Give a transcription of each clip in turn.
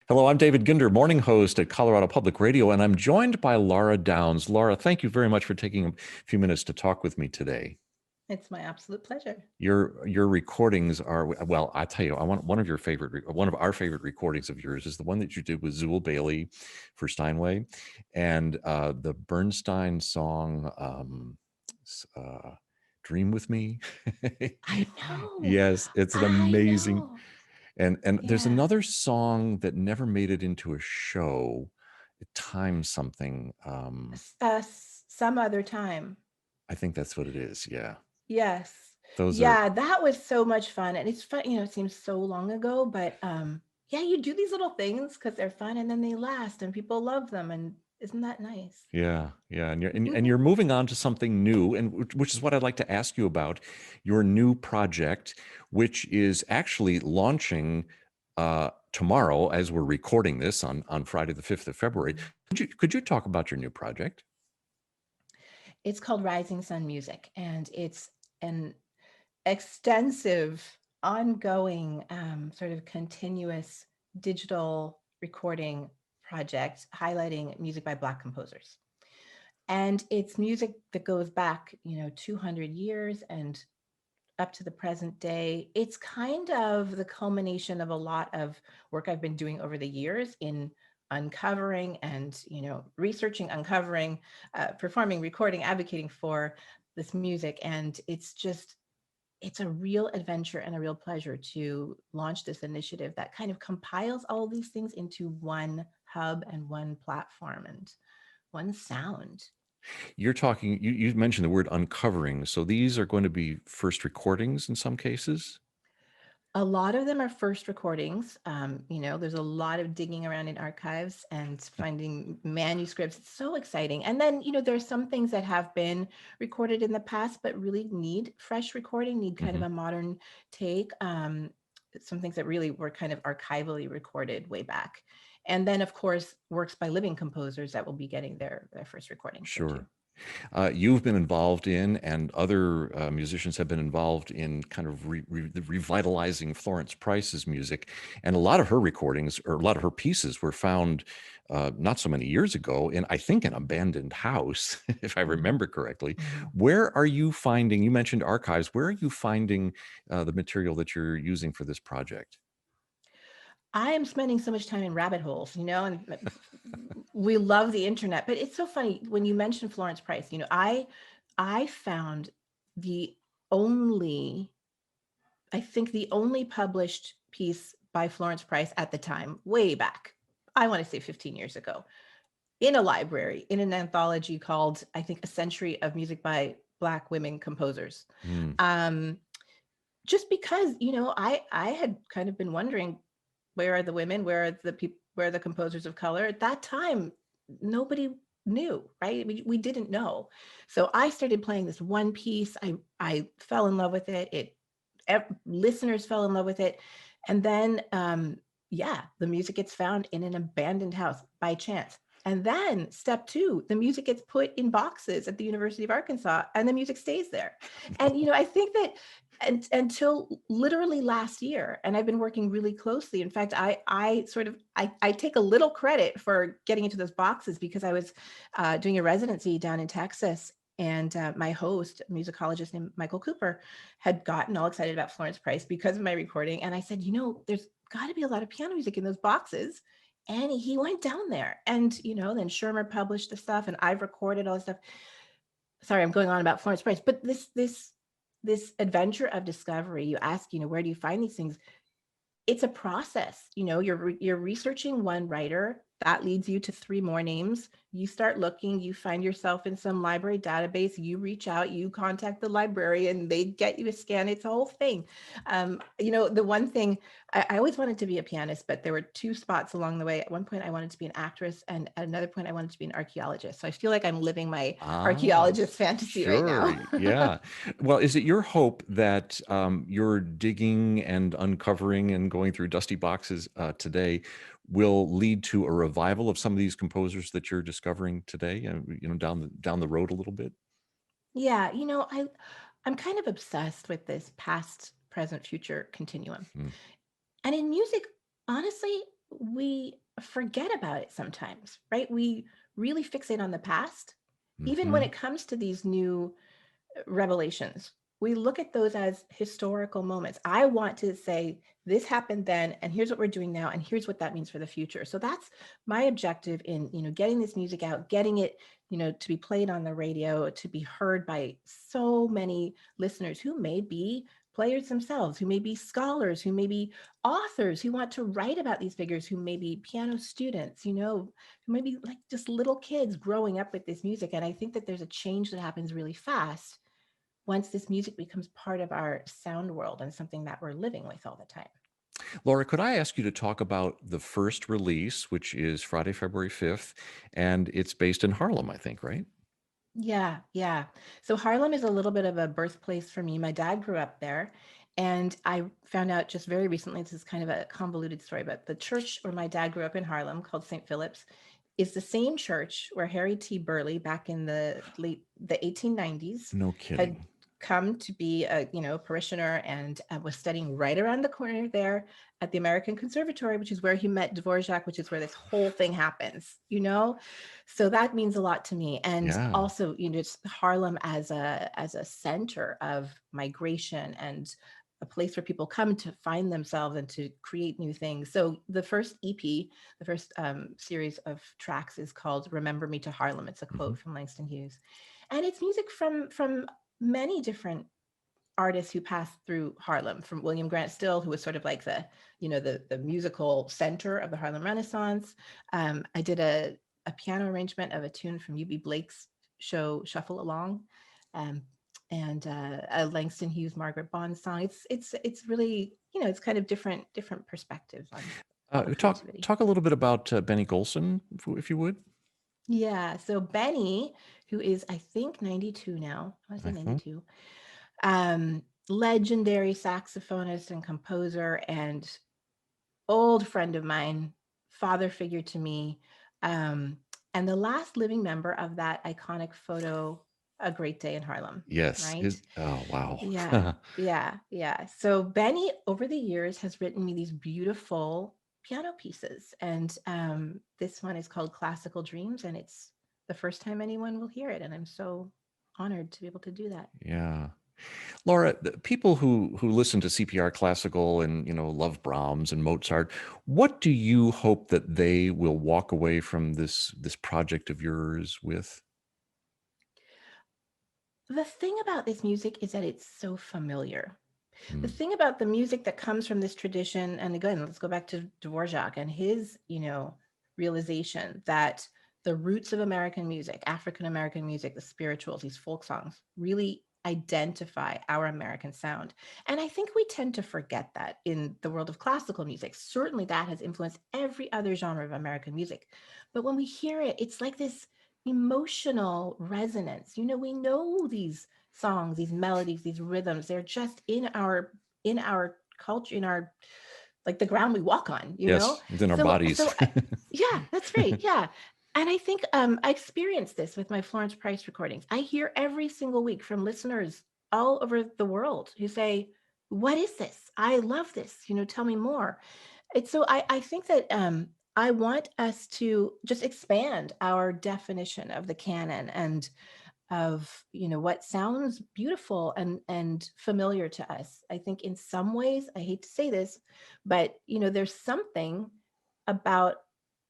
Hello, I'm David Ginder, morning host at Colorado Public Radio, and I'm joined by Lara Downes. Lara, thank you very much for taking a few minutes to talk with me today. It's my absolute pleasure. Your recordings are, well, I tell you, I want one of our favorite recordings of yours is the one that you did with Zool Bailey for Steinway, and the Bernstein song "Dream with Me." I know. Yes, it's an I amazing. know. And there's Yeah. another song that never made it into a show, Time something. Some other time. I think that's what it is. Yeah. Yes. Those are, Yeah, that was so much fun. And it's fun, it seems so long ago, but yeah, you do these little things because they're fun and then they last and people love them. And isn't that nice? yeah, yeah. And you're moving on to something new, and which is what I'd like to ask you about your new project, which is actually launching tomorrow as we're recording this on Friday the 5th of February. Could you talk about your new project? It's called Rising Sun Music, and it's an extensive, ongoing, sort of continuous digital recording project highlighting music by Black composers. And it's music that goes back, 200 years and up to the present day. It's kind of the culmination of a lot of work I've been doing over the years in uncovering and, researching, uncovering, performing, recording, advocating for this music. And it's a real adventure and a real pleasure to launch this initiative that kind of compiles all of these things into one hub and one platform and one sound. You're talking, you mentioned the word uncovering. So these are going to be first recordings in some cases? A lot of them are first recordings. There's a lot of digging around in archives and finding manuscripts. It's so exciting. And then, there's some things that have been recorded in the past, but really need fresh recording, need kind of Hmm. a modern take. Some things that really were kind of archivally recorded way back. And then, of course, works by living composers that will be getting their first recordings here too. Sure. You've been involved in, and other musicians have been involved in kind of revitalizing Florence Price's music. And a lot of her recordings, or a lot of her pieces, were found not so many years ago in, I think, an abandoned house, if I Mhm. remember correctly. Mhm. Where are you finding, you mentioned archives, where are you finding the material that you're using for this project? I am spending so much time in rabbit holes, and we love the internet, but it's so funny when you mention Florence Price, I found the only, I think the only published piece by Florence Price at the time, way back, I want to say 15 years ago, in a library, in an anthology called, I think, A Century of Music by Black Women Composers. Hmm. Um, just because, I had kind of been wondering, where are the women? Where are the people? Where are the composers of color? At that time, nobody knew, right? We didn't know. So I started playing this one piece. I fell in love with it. Listeners fell in love with it, and then yeah, the music gets found in an abandoned house by chance. And then step two, the music gets put in boxes at the University of Arkansas, and the music stays there. And I think that until literally last year, and I've been working really closely. In fact, I take a little credit for getting into those boxes because I was doing a residency down in Texas, and my host, a musicologist named Michael Cooper, had gotten all excited about Florence Price because of my recording. And I said, there's got to be a lot of piano music in those boxes. And he went down there, and then Shermer published the stuff, and I've recorded all this stuff. Sorry, I'm going on about Florence Price, but this adventure of discovery, you ask, where do you find these things? It's a process. You're researching one writer, that leads you to three more names. You start looking, you find yourself in some library database, you reach out, you contact the librarian, they get you to scan. It's a whole thing. The one thing, I always wanted to be a pianist, but there were two spots along the way. At one point I wanted to be an actress, and at another point I wanted to be an archaeologist. So I feel like I'm living my Ah, archaeologist fantasy right sure. now. Yeah. Well, is it your hope that your digging and uncovering and going through dusty boxes today will lead to a revival of some of these composers that you're discovering today? Down the road a little bit. Yeah, I'm kind of obsessed with this past, present, future continuum. Mm. And in music, honestly, we forget about it sometimes, right? We really fixate on the past, even when Hmm. it comes to these new revelations. We look at those as historical moments. I want to say this happened then, and here's what we're doing now, and here's what that means for the future. So that's my objective in, getting this music out, getting it, to be played on the radio, to be heard by so many listeners who may be players themselves, who may be scholars, who may be authors, who want to write about these figures, who may be piano students, who may be like just little kids growing up with this music. And I think that there's a change that happens really fast once this music becomes part of our sound world and something that we're living with all the time. Laura, could I ask you to talk about the first release, which is Friday, February 5th, and it's based in Harlem, I think, right? Yeah, yeah. So Harlem is a little bit of a birthplace for me. My dad grew up there, and I found out just very recently, this is kind of a convoluted story, but the church where my dad grew up in Harlem, called St. Philip's, is the same church where Harry T. Burley, back in the 1890s, No had kidding. come to be a parishioner, and was studying right around the corner there at the American Conservatory, which is where he met Dvorak, which is where this whole thing happens. So that means a lot to me. And Yeah. also, it's Harlem as a center of migration and a place where people come to find themselves and to create new things. So the first EP, the first series of tracks, is called "Remember Me to Harlem." It's a Hmm. quote from Langston Hughes, and it's music from many different artists who passed through Harlem, from William Grant Still, who was sort of like the musical center of the Harlem Renaissance. I did a piano arrangement of a tune from U.B. Blake's show Shuffle Along, um, and a Langston Hughes Margaret Bond song. It's really, it's kind of different perspectives on Talk creativity. talk a little bit about Benny Golson, if you would. Yeah. So Benny, who is I think 92 now, I want to say Mhm. 92, legendary saxophonist and composer, and old friend of mine, father figure to me, um, and the last living member of that iconic photo, "A Great Day in Harlem." Yes. Right? Oh, wow. Yeah, yeah, yeah. So Benny, over the years, has written me these beautiful piano pieces, and this one is called "Classical Dreams," and it's the first time anyone will hear it, and I'm so honored to be able to do that. Yeah. Laura, the people who listen to CPR classical and love Brahms and Mozart, what do you hope that they will walk away from this project of yours with? The thing about this music is that it's so familiar. The Mm. thing about the music that comes from this tradition, and again, let's go back to Dvorak and his, realization that the roots of American music, African American music, the spirituals, these folk songs, really identify our American sound. And I think we tend to forget that in the world of classical music. Certainly that has influenced every other genre of American music. But when we hear it, it's like this emotional resonance. We know these songs, these melodies, these rhythms. They're just in our culture, in our, like, the ground we walk on. Yes, within our So bodies. yeah, that's right. Yeah. And I think I experienced this with my Florence Price recordings. I hear every single week from listeners all over the world who say, "What is this? I love this. Tell me more." It's so I think that I want us to just expand our definition of the canon and of what sounds beautiful and familiar to us. I think in some ways, I hate to say this, but there's something about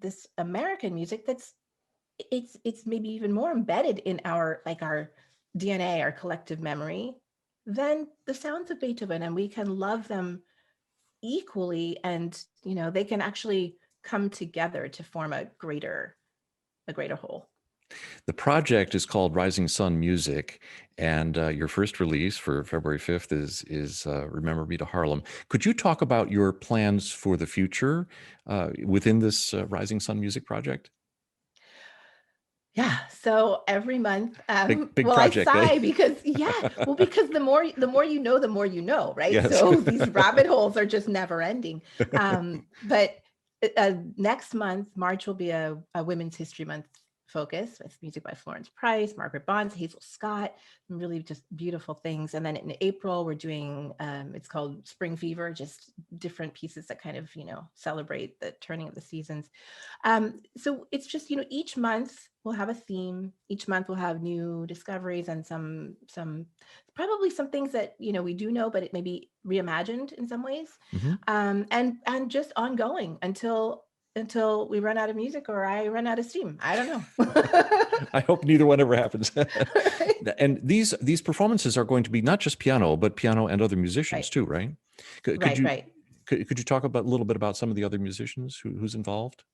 this American music that's it's maybe even more embedded in our DNA, our collective memory, than the sounds of Beethoven, and we can love them equally, and they can actually come together to form a greater whole. The project is called Rising Sun Music, and your first release for February 5th is Remember Me to Harlem. Could you talk about your plans for the future within this Rising Sun Music project? Yeah. So every month, Big well, I project, eh? sigh because, yeah, well, because the more the more right? Yes. So these rabbit holes are just never ending. But next month, March will be a Women's History Month focus with music by Florence Price, Margaret Bonds, Hazel Scott, really just beautiful things. And then in April, we're doing, it's called Spring Fever, just different pieces that kind of, celebrate the turning of the seasons. So it's just, each month we'll have a theme. Each month we'll have new discoveries and some probably some things that, we do know, but it may be reimagined in some ways. Mhm. And just ongoing until we run out of music or I run out of steam. I don't know. I hope neither one ever happens. Right. And these performances are going to be not just piano, but piano and other musicians Right. too, right? Could Right. you Right. could you talk about a little bit about some of the other musicians who's involved?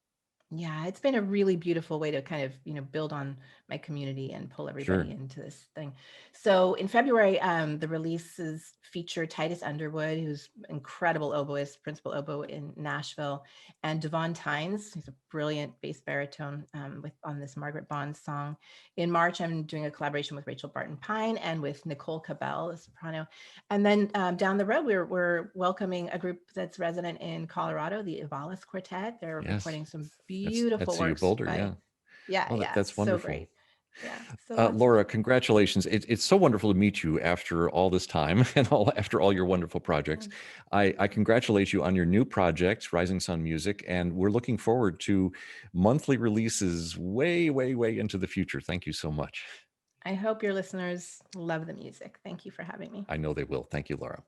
Yeah, it's been a really beautiful way to kind of, build on my community and pull everybody Sure. into this thing. So in February, the releases feature Titus Underwood, who's incredible oboist, principal oboe in Nashville, and Devon Tynes, who's a brilliant bass baritone with on this Margaret Bond song. In March, I'm doing a collaboration with Rachel Barton Pine and with Nicole Cabell, a soprano. And then down the road, we're welcoming a group that's resident in Colorado, the Evalis Quartet. They're Yes. recording some That's beautiful CU works Boulder, by, yeah. yeah, Oh, yeah, that's so wonderful. great. Yeah, so lots of, Laura, congratulations. It's so wonderful to meet you after all this time and after all your wonderful projects. mm, I congratulate you on your new project, Rising Sun Music, and we're looking forward to monthly releases way, way, way into the future. Thank you so much. I hope your listeners love the music. Thank you for having me. I know they will. Thank you, Laura.